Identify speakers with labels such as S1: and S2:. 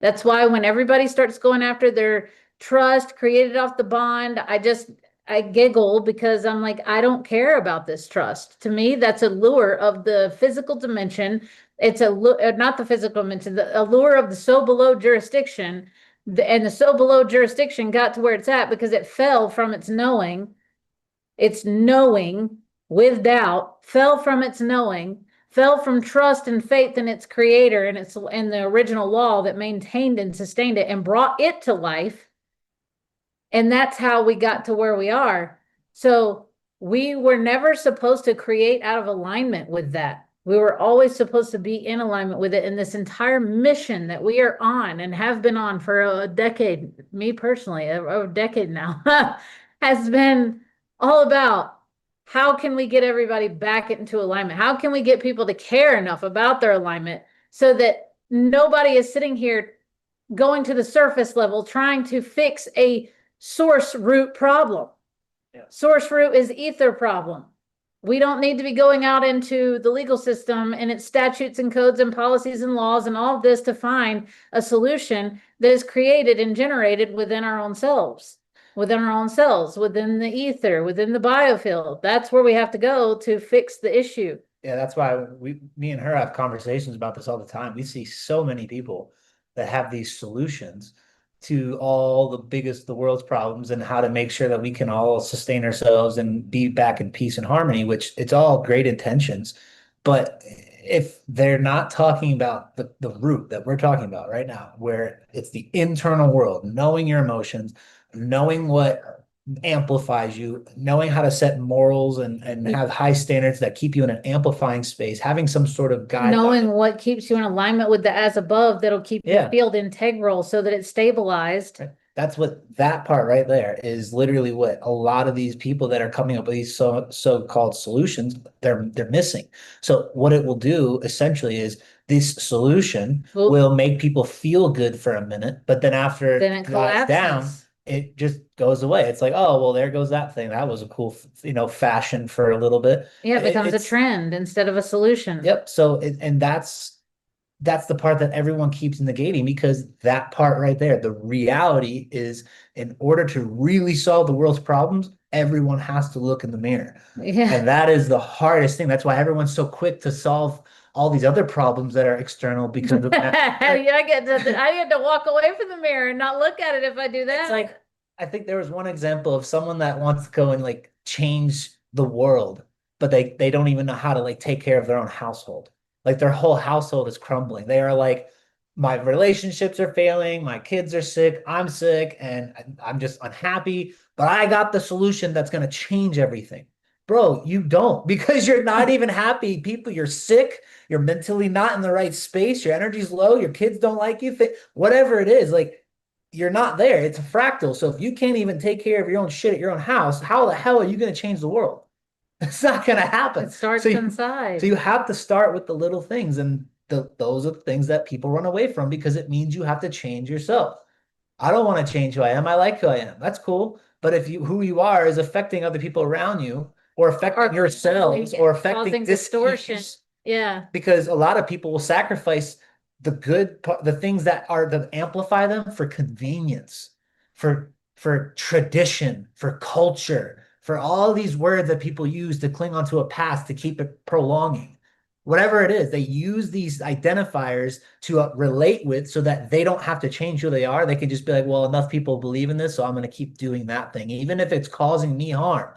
S1: That's why when everybody starts going after their trust created off the bond, I giggle because I'm like, I don't care about this trust. To me, that's a lure of the physical dimension. It's not the physical dimension, the allure of the so below jurisdiction. And the so below jurisdiction got to where it's at because it fell from its knowing. Its knowing with doubt fell from its knowing, fell from trust and faith in its creator and its and the original law that maintained and sustained it and brought it to life. And that's how we got to where we are. So we were never supposed to create out of alignment with that. We were always supposed to be in alignment with it. And this entire mission that we are on and have been on for a decade, me personally, a decade now, has been all about how can we get everybody back into alignment? How can we get people to care enough about their alignment so that nobody is sitting here going to the surface level trying to fix a source root problem.
S2: Yeah.
S1: Source root is ether problem. We don't need to be going out into the legal system and its statutes and codes and policies and laws and all of this to find a solution that is created and generated within our own selves, within the ether, within the biofield. That's where we have to go to fix the issue.
S2: Yeah, that's why me and her have conversations about this all the time. We see so many people that have these solutions to all the world's problems and how to make sure that we can all sustain ourselves and be back in peace and harmony, which it's all great intentions. But if they're not talking about the root that we're talking about right now, where it's the internal world, knowing your emotions, knowing what amplifies you, knowing how to set morals and have high standards that keep you in an amplifying space, having some sort of guideline.
S1: Knowing what keeps you in alignment with the as above that'll keep your field integral so that it's stabilized.
S2: That's what that part right there is literally what a lot of these people that are coming up with these so-called solutions, they're missing. So what it will do essentially is this solution will make people feel good for a minute, but then after
S1: Then it
S2: dies down,
S1: collapses.
S2: it just goes away. It's like, oh, well, there goes that thing. That was a cool, fashion for a little bit.
S1: Yeah, it becomes a trend instead of a solution.
S2: Yep. So, and that's the part that everyone keeps negating, because that part right there, the reality is, in order to really solve the world's problems, everyone has to look in the mirror.
S1: Yeah.
S2: And that is the hardest thing. That's why everyone's so quick to solve all these other problems that are external because of that.
S1: I get to walk away from the mirror and not look at it if I do that.
S2: It's like, I think there was one example of someone that wants to go and like change the world, but they don't even know how to like take care of their own household. Like their whole household is crumbling. They are like, my relationships are failing, my kids are sick, I'm sick, and I'm just unhappy, but I got the solution that's going to change everything. Bro, you don't, because you're not even happy. People, you're sick, you're mentally not in the right space, your energy's low, your kids don't like you, whatever it is, like you're not there. It's a fractal. So if you can't even take care of your own shit at your own house, how the hell are you going to change the world? It's not going to happen.
S1: It starts inside.
S2: So you have to start with the little things, and those are the things that people run away from because it means you have to change yourself. I don't want to change who I am. I like who I am. That's cool. But if who you are is affecting other people around you, or affecting yourselves, or affecting
S1: distortion. Yeah.
S2: Because a lot of people will sacrifice the things that are that amplify them for convenience, for tradition, for culture, for all these words that people use to cling onto a past to keep it prolonging. Whatever it is, they use these identifiers to relate with so that they don't have to change who they are. They can just be like, well, enough people believe in this, so I'm going to keep doing that thing, even if it's causing me harm.